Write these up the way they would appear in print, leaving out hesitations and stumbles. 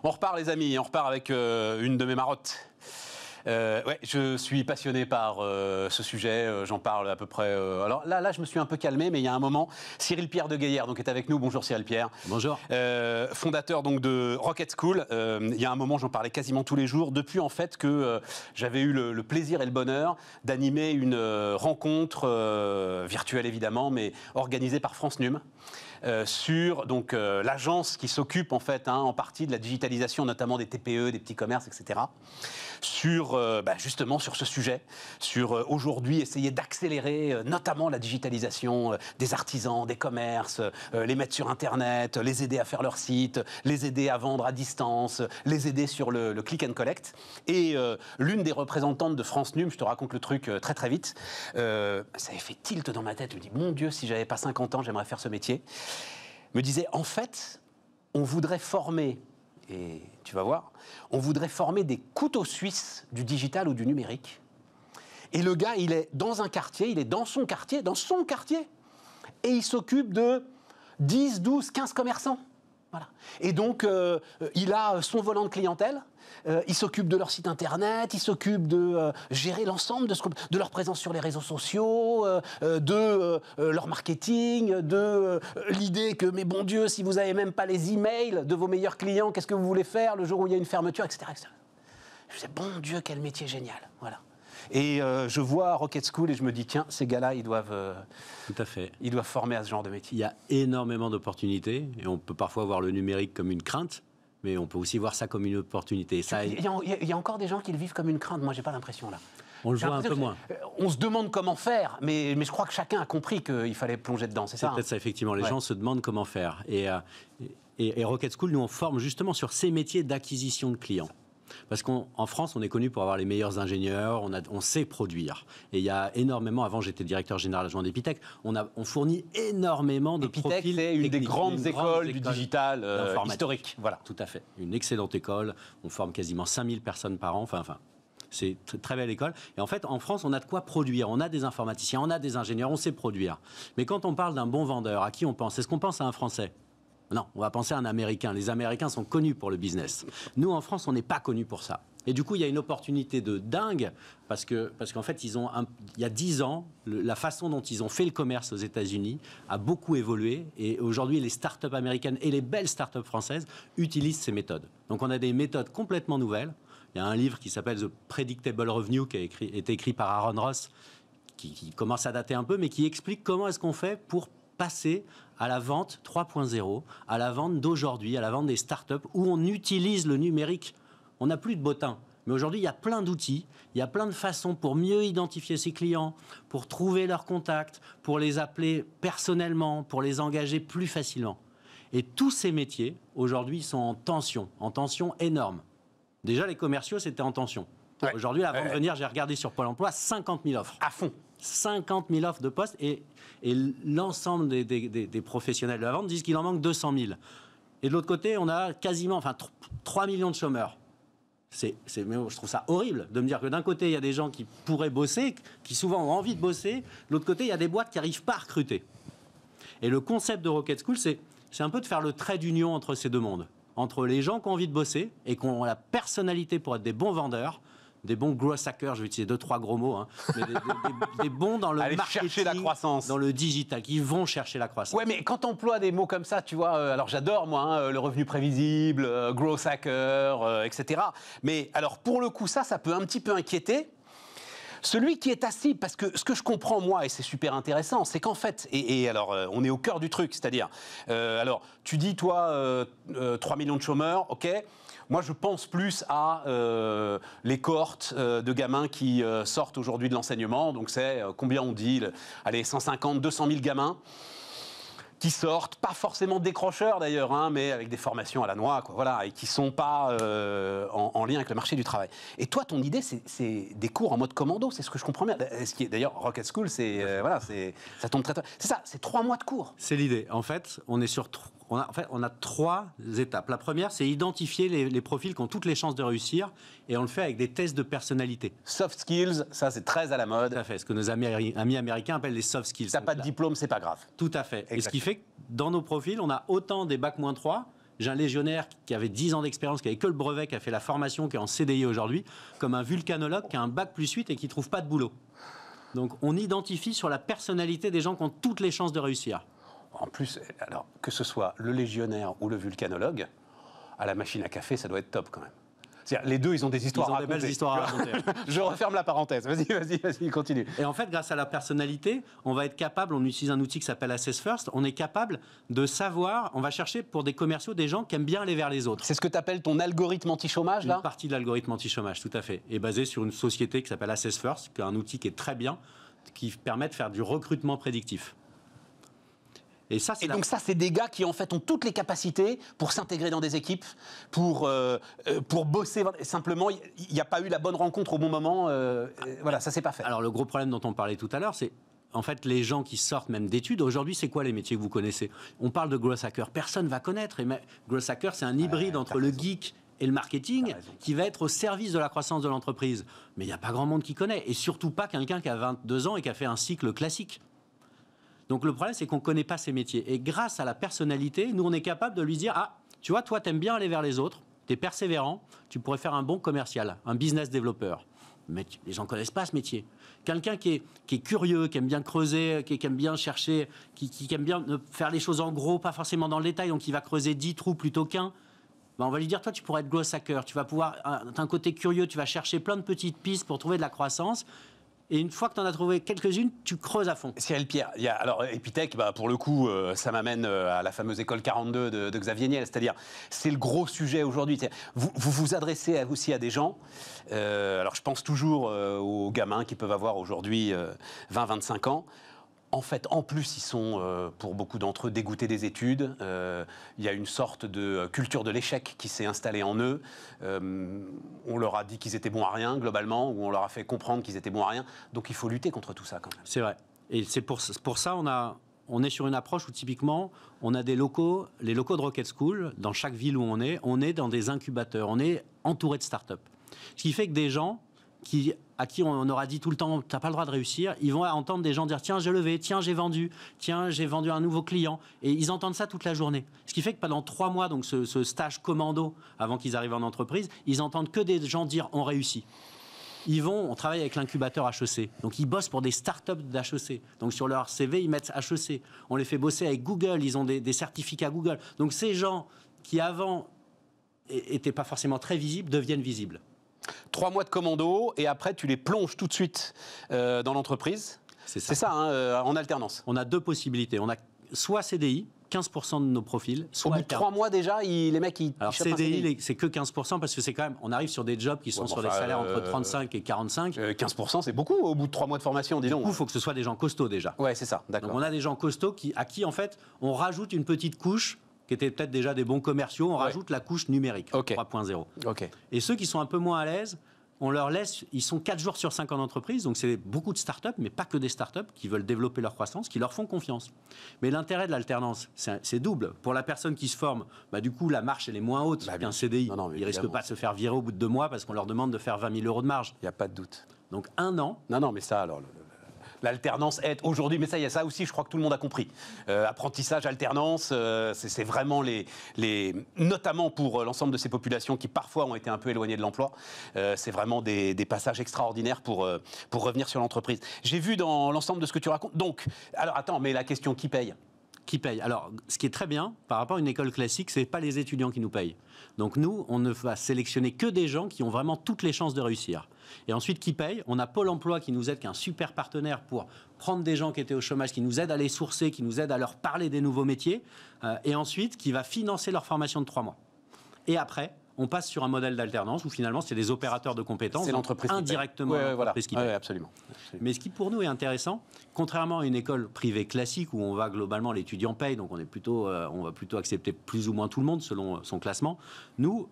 On repart les amis, on repart avec une de mes marottes. Ouais, je suis passionné par ce sujet, j'en parle à peu près... alors là, je me suis un peu calmé, mais il y a un moment, Cyril Pierre de Gaillard donc, est avec nous. Bonjour Cyril Pierre. Bonjour. Fondateur donc, de Rocket School. Il y a un moment, j'en parlais quasiment tous les jours, depuis en fait que j'avais eu le plaisir et le bonheur d'animer une rencontre virtuelle évidemment, mais organisée par France Num. Sur donc l'agence qui s'occupe en fait en partie de la digitalisation notamment des TPE, des petits commerces, etc. Sur justement sur ce sujet, sur aujourd'hui essayer d'accélérer notamment la digitalisation des artisans, des commerces, les mettre sur Internet, les aider à faire leur site, les aider à vendre à distance, les aider sur le click and collect. Et l'une des représentantes de France Num, je te raconte le truc très très vite, ça avait fait tilt dans ma tête. Je me dis mon Dieu, si j'avais pas 50 ans, j'aimerais faire ce métier. Me disait, en fait, on voudrait former, et tu vas voir, on voudrait former des couteaux suisses du digital ou du numérique. Et le gars, il est dans un quartier, il est dans son quartier, et il s'occupe de 10, 12, 15 commerçants. Voilà. Et donc, il a son volant de clientèle, il s'occupe de leur site internet, il s'occupe de gérer l'ensemble de leur présence sur les réseaux sociaux, de leur marketing, de l'idée que, mais bon Dieu, si vous n'avez même pas les emails de vos meilleurs clients, qu'est-ce que vous voulez faire le jour où il y a une fermeture, etc. etc. Je me disais, bon Dieu, quel métier génial. Voilà. Et je vois Rocket School et je me dis, tiens, ces gars-là, ils doivent... Tout à fait. Ils doivent former à ce genre de métier. Il y a énormément d'opportunités et on peut parfois voir le numérique comme une crainte, mais on peut aussi voir ça comme une opportunité. Il y a encore des gens qui le vivent comme une crainte. Moi, j'ai pas l'impression là. On le voit un peu moins. On se demande comment faire, mais je crois que chacun a compris qu'il fallait plonger dedans, c'est ça. C'est peut-être ça, effectivement. Les gens se demandent comment faire. Et Rocket School, nous, on forme justement sur ces métiers d'acquisition de clients. Parce qu'en France, on est connu pour avoir les meilleurs ingénieurs, on sait produire. Et il y a énormément, avant j'étais directeur général adjoint d'Epitech, on fournit énormément de profils. Epitech, c'est une des grandes écoles du digital historique. Voilà. Tout à fait. Une excellente école. On forme quasiment 5000 personnes par an. Enfin, c'est une très belle école. Et en fait, en France, on a de quoi produire. On a des informaticiens, on a des ingénieurs, on sait produire. Mais quand on parle d'un bon vendeur, à qui on pense? Est-ce qu'on pense à un Français? Non, on va penser à un Américain. Les Américains sont connus pour le business. Nous, en France, on n'est pas connus pour ça. Et du coup, il y a une opportunité de dingue, parce qu'en fait, il y a 10 ans, la façon dont ils ont fait le commerce aux États-Unis a beaucoup évolué. Et aujourd'hui, les startups américaines et les belles startups françaises utilisent ces méthodes. Donc, on a des méthodes complètement nouvelles. Il y a un livre qui s'appelle The Predictable Revenue, qui a été écrit par Aaron Ross, qui commence à dater un peu, mais qui explique comment est-ce qu'on fait pour passer à la vente 3.0, à la vente d'aujourd'hui, à la vente des startups où on utilise le numérique. On n'a plus de bottin. Mais aujourd'hui, il y a plein d'outils, il y a plein de façons pour mieux identifier ses clients, pour trouver leurs contacts, pour les appeler personnellement, pour les engager plus facilement. Et tous ces métiers, aujourd'hui, sont en tension énorme. Déjà, les commerciaux, c'était en tension. Ouais. Aujourd'hui, avant de venir, j'ai regardé sur Pôle emploi 50 000 offres. À fond. 50 000 offres de postes et l'ensemble des professionnels de la vente disent qu'il en manque 200 000. Et de l'autre côté, on a quasiment 3 millions de chômeurs. Mais je trouve ça horrible de me dire que d'un côté, il y a des gens qui pourraient bosser, qui souvent ont envie de bosser. De l'autre côté, il y a des boîtes qui n'arrivent pas à recruter. Et le concept de Rocket School, c'est un peu de faire le trait d'union entre ces deux mondes. Entre les gens qui ont envie de bosser et qui ont la personnalité pour être des bons vendeurs, des bons growth hackers, je vais utiliser 2-3 gros mots, mais des bons dans le marketing, chercher la croissance, dans le digital, qui vont chercher la croissance. Ouais, mais quand on emploie des mots comme ça, tu vois, alors j'adore moi, le revenu prévisible, growth hacker, etc. Mais alors pour le coup, ça peut un petit peu inquiéter. Celui qui est assis, parce que ce que je comprends moi, et c'est super intéressant, c'est qu'en fait, et alors on est au cœur du truc, c'est-à-dire, alors tu dis toi 3 millions de chômeurs, ok. Moi, je pense plus à les cohortes de gamins qui sortent aujourd'hui de l'enseignement. Donc, c'est combien on dit allez, 150, 200 000 gamins qui sortent, pas forcément décrocheurs d'ailleurs, mais avec des formations à la noix, quoi, voilà, et qui ne sont pas en lien avec le marché du travail. Et toi, ton idée, c'est des cours en mode commando, c'est ce que je comprends bien. Ce qui est d'ailleurs Rocket School, ça tombe très tôt. C'est ça, c'est 3 mois de cours. C'est l'idée. En fait, on a 3 étapes. La première, c'est identifier les profils qui ont toutes les chances de réussir, et on le fait avec des tests de personnalité. Soft skills, ça c'est très à la mode. Tout à fait, ce que nos amis américains appellent les soft skills. Si t'as pas de diplôme, c'est pas grave. Tout à fait. Exactement. Et ce qui fait que dans nos profils, on a autant des bac -3 J'ai un légionnaire qui avait 10 ans d'expérience, qui avait que le brevet, qui a fait la formation, qui est en CDI aujourd'hui, comme un vulcanologue qui a un bac+8 et qui ne trouve pas de boulot. Donc on identifie sur la personnalité des gens qui ont toutes les chances de réussir. En plus, alors, que ce soit le légionnaire ou le vulcanologue, à la machine à café, ça doit être top quand même. C'est-à-dire, les deux, ils ont des histoires à raconter. Des belles histoires à raconter. Je referme la parenthèse. Vas-y, continue. Et en fait, grâce à la personnalité, on va être capable, on utilise un outil qui s'appelle Assess First, on est capable de savoir, on va chercher pour des commerciaux des gens qui aiment bien aller vers les autres. C'est ce que tu appelles ton algorithme anti-chômage, là ? Une partie de l'algorithme anti-chômage, tout à fait. Et basé sur une société qui s'appelle Assess First, qui est un outil qui est très bien, qui permet de faire du recrutement prédictif. Et donc ça, c'est des gars qui en fait ont toutes les capacités pour s'intégrer dans des équipes, pour bosser. Simplement, il n'y a pas eu la bonne rencontre au bon moment. Voilà, ça s'est pas fait. Alors le gros problème dont on parlait tout à l'heure, c'est en fait les gens qui sortent même d'études. Aujourd'hui, c'est quoi les métiers que vous connaissez ? On parle de growth hacker. Personne ne va connaître. Et growth hacker, c'est un hybride entre le geek et le marketing qui va être au service de la croissance de l'entreprise. Mais il n'y a pas grand monde qui connaît. Et surtout pas quelqu'un qui a 22 ans et qui a fait un cycle classique. Donc le problème, c'est qu'on ne connaît pas ces métiers. Et grâce à la personnalité, nous, on est capable de lui dire « Ah, tu vois, toi, tu aimes bien aller vers les autres, tu es persévérant, tu pourrais faire un bon commercial, un business développeur. » Mais les gens ne connaissent pas ce métier. Quelqu'un qui est curieux, qui aime bien creuser, qui aime bien chercher, qui aime bien faire les choses en gros, pas forcément dans le détail, donc il va creuser 10 trous plutôt qu'un. Ben on va lui dire, toi, tu pourrais être growth hacker, tu vas pouvoir, tu as un côté curieux, tu vas chercher plein de petites pistes pour trouver de la croissance. Et une fois que tu en as trouvé quelques-unes, tu creuses à fond. Cyril Pierre, alors Epitech, pour le coup, ça m'amène à la fameuse école 42 de Xavier Niel. C'est-à-dire, c'est le gros sujet aujourd'hui. Vous vous adressez aussi à des gens. Alors, je pense toujours aux gamins qui peuvent avoir aujourd'hui 20-25 ans. En fait, en plus, ils sont, pour beaucoup d'entre eux, dégoûtés des études. Il y a une sorte de culture de l'échec qui s'est installée en eux. On leur a dit qu'ils étaient bons à rien, globalement, ou on leur a fait comprendre qu'ils étaient bons à rien. Donc, il faut lutter contre tout ça, quand même. C'est vrai. Et c'est pour ça on est sur une approche où, typiquement, on a des locaux, les locaux de Rocket School, dans chaque ville où on est dans des incubateurs. On est entouré de start-up. Ce qui fait que des gens à qui on aura dit tout le temps, tu n'as pas le droit de réussir, ils vont entendre des gens dire, tiens, j'ai levé, tiens, j'ai vendu un nouveau client. Et ils entendent ça toute la journée. Ce qui fait que pendant 3 mois, donc ce stage commando, avant qu'ils arrivent en entreprise, ils entendent que des gens dire, on réussit. On travaille avec l'incubateur HEC. Donc, ils bossent pour des startups d'HEC. Donc, sur leur CV, ils mettent HEC. On les fait bosser avec Google. Ils ont des certificats Google. Donc, ces gens qui, avant, n'étaient pas forcément très visibles, deviennent visibles. 3 mois de commando, et après, tu les plonges tout de suite dans l'entreprise. C'est ça, en alternance. On a 2 possibilités. On a soit CDI, 15% de nos profils. Soit au bout de 3 mois déjà, les mecs, ils alors CDI, c'est que 15% parce que c'est quand même, on arrive sur des jobs qui sont sur des salaires entre 35 et 45. 15%, c'est beaucoup au bout de 3 mois de formation, dis donc. Du coup, il faut que ce soit des gens costauds déjà. Ouais, c'est ça, d'accord. Donc on a des gens costauds à qui, en fait, on rajoute une petite couche qui étaient peut-être déjà des bons commerciaux, on rajoute la couche numérique, 3.0. Okay. Et ceux qui sont un peu moins à l'aise, on leur laisse, ils sont 4 jours sur 5 en entreprise, donc c'est beaucoup de startups, mais pas que des startups qui veulent développer leur croissance, qui leur font confiance. Mais l'intérêt de l'alternance, c'est double. Pour la personne qui se forme, du coup, la marche, elle est moins haute qu'un CDI. Ils ne risquent pas de se faire virer au bout de 2 mois parce qu'on leur demande de faire 20 000 € de marge. Il n'y a pas de doute. Donc 1 an. Non, mais ça, alors... L'alternance est aujourd'hui, mais ça, il y a ça aussi, je crois que tout le monde a compris. Apprentissage, alternance, c'est vraiment notamment pour l'ensemble de ces populations qui parfois ont été un peu éloignées de l'emploi, c'est vraiment des passages extraordinaires pour revenir sur l'entreprise. J'ai vu dans l'ensemble de ce que tu racontes. Donc, alors attends, mais la question, qui paye ? Qui paye ? Alors, ce qui est très bien, par rapport à une école classique, ce n'est pas les étudiants qui nous payent. Donc nous, on ne va sélectionner que des gens qui ont vraiment toutes les chances de réussir. Et ensuite, qui paye ? On a Pôle emploi qui nous aide, qui est un super partenaire pour prendre des gens qui étaient au chômage, qui nous aide à les sourcer, qui nous aide à leur parler des nouveaux métiers, et ensuite, qui va financer leur formation de 3 mois. Et après, on passe sur un modèle d'alternance où finalement, c'est des opérateurs de compétences. C'est l'entreprise indirectement. L'entreprise qui paye. Ouais, absolument. Mais ce qui, pour nous, est intéressant, contrairement à une école privée classique où on va globalement, l'étudiant paye, donc on va plutôt accepter plus ou moins tout le monde selon son classement. Nous,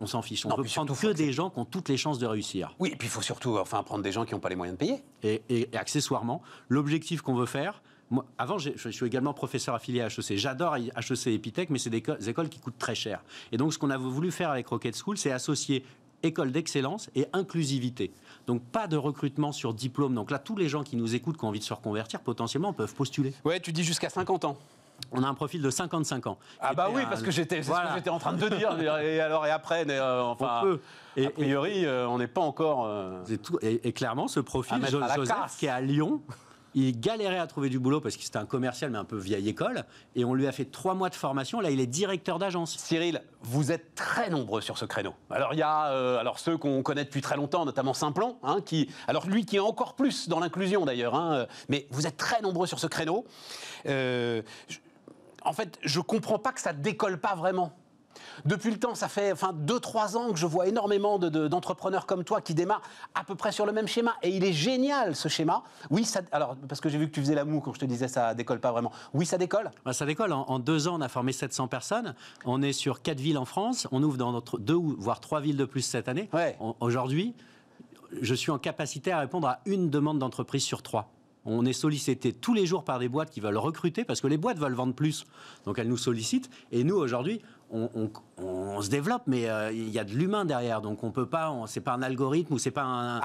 on s'en fiche. On peut prendre que des gens qui ont toutes les chances de réussir. Oui, et puis il faut surtout prendre des gens qui n'ont pas les moyens de payer. Et accessoirement, l'objectif qu'on veut faire... Moi, avant, je suis également professeur affilié à HEC. J'adore HEC et Epitech, mais c'est des écoles qui coûtent très cher. Et donc, ce qu'on a voulu faire avec Rocket School, c'est associer école d'excellence et inclusivité. Donc, pas de recrutement sur diplôme. Donc là, tous les gens qui nous écoutent, qui ont envie de se reconvertir, potentiellement, peuvent postuler. Ouais, tu dis jusqu'à 50 ans. On a un profil de 55 ans. Ah bah oui, parce que c'est ce que j'étais en train de te dire. Et alors, et après, enfin, a priori, on n'est pas encore... Et clairement, ce profil, Joseph, qui est à Lyon, il galérait à trouver du boulot parce que c'était un commercial, mais un peu vieille école. Et on lui a fait 3 mois de formation. Là, il est directeur d'agence. Cyril, vous êtes très nombreux sur ce créneau. Alors, il y a ceux qu'on connaît depuis très longtemps, notamment Simplon, hein, alors lui qui est encore plus dans l'inclusion d'ailleurs. Hein, mais vous êtes très nombreux sur ce créneau. En fait, je ne comprends pas que ça ne décolle pas vraiment. Depuis le temps, ça fait 2-3 ans que je vois énormément d'entrepreneurs comme toi qui démarrent à peu près sur le même schéma. Et il est génial, ce schéma. Oui, alors, parce que j'ai vu que tu faisais la moue quand je te disais ça décolle pas vraiment. Oui, ça décolle. Ça décolle. En 2 ans, on a formé 700 personnes. On est sur 4 villes en France. On ouvre dans notre 2 voire 3 villes de plus cette année. Ouais. Aujourd'hui, je suis en capacité à répondre à une demande d'entreprise sur 3. On est sollicité tous les jours par des boîtes qui veulent recruter parce que les boîtes veulent vendre plus. Donc elles nous sollicitent. Et nous, aujourd'hui, on se développe, mais il y a de l'humain derrière. Donc on peut pas, c'est pas un algorithme ou c'est pas un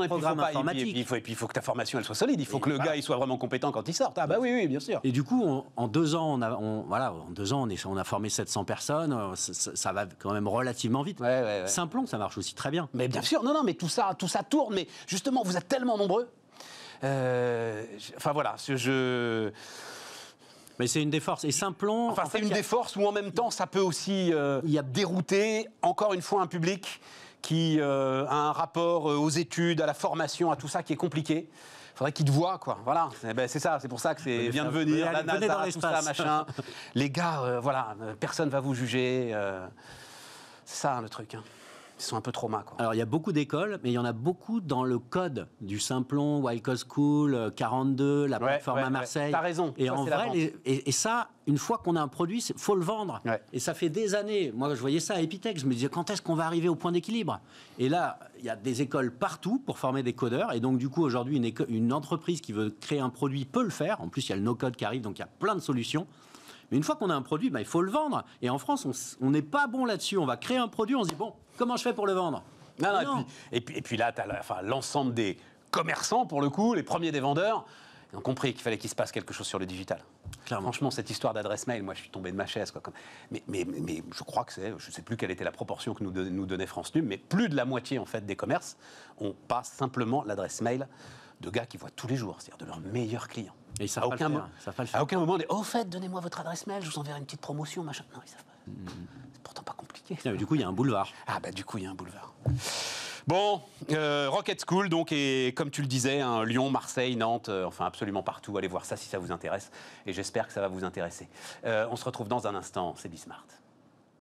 programme informatique. Et puis il faut que ta formation elle soit solide. Il faut que le gars il soit vraiment compétent quand il sort. Ah bah oui, bien sûr. Et du coup, en 2 ans, on a formé 700 personnes. Ça va quand même relativement vite. Ouais. Simplon, ça marche aussi très bien. Mais bien sûr, mais tout ça tourne. Mais justement, vous êtes tellement nombreux. Enfin voilà, Mais c'est une des forces. Et Simplon... Enfin, c'est une des forces où en même temps, ça peut aussi dérouter, encore une fois, un public qui a un rapport aux études, à la formation, à tout ça qui est compliqué. Il faudrait qu'ils te voient, quoi. Voilà, c'est ça, c'est pour ça que c'est vient de venir, la NASA, tout ça, machin. Les gars, personne va vous juger. C'est ça, le truc, hein. Ils sont un peu traumas, quoi. Alors, il y a beaucoup d'écoles, mais il y en a beaucoup dans le code du Simplon, Wild Coast School, 42, la plateforme à Marseille. T'as raison. Et en vrai, et ça, une fois qu'on a un produit, il faut le vendre. Ouais. Et ça fait des années. Moi, je voyais ça à Epitech. Je me disais, quand est-ce qu'on va arriver au point d'équilibre? Et là, il y a des écoles partout pour former des codeurs. Et donc, du coup, aujourd'hui, une entreprise qui veut créer un produit peut le faire. En plus, il y a le no-code qui arrive, donc il y a plein de solutions. Mais une fois qu'on a un produit, il faut le vendre. Et en France, on n'est pas bon là-dessus. On va créer un produit, on se dit, bon, comment je fais pour le vendre? Non. Et puis là, tu as l'ensemble des commerçants, pour le coup, les premiers des vendeurs, ils ont compris qu'il fallait qu'il se passe quelque chose sur le digital. Clairement. Franchement, cette histoire d'adresse mail, moi, je suis tombé de ma chaise, quoi. Mais je crois que je ne sais plus quelle était la proportion que nous donnait France Num, mais plus de la moitié, en fait, des commerces, on passe simplement l'adresse mail de gars qui voient tous les jours, c'est-à-dire de leurs meilleurs clients. Et ils savent pas le faire. À aucun moment, on dit, au fait, donnez-moi votre adresse mail, je vous enverrai une petite promotion, machin. Non, ils savent pas. C'est pourtant pas compliqué. Du coup, il y a un boulevard. Ah bah du coup, il y a un boulevard. Bon, Rocket School, donc, et comme tu le disais, hein, Lyon, Marseille, Nantes, enfin absolument partout. Allez voir ça si ça vous intéresse. Et j'espère que ça va vous intéresser. On se retrouve dans un instant, c'est Bismart.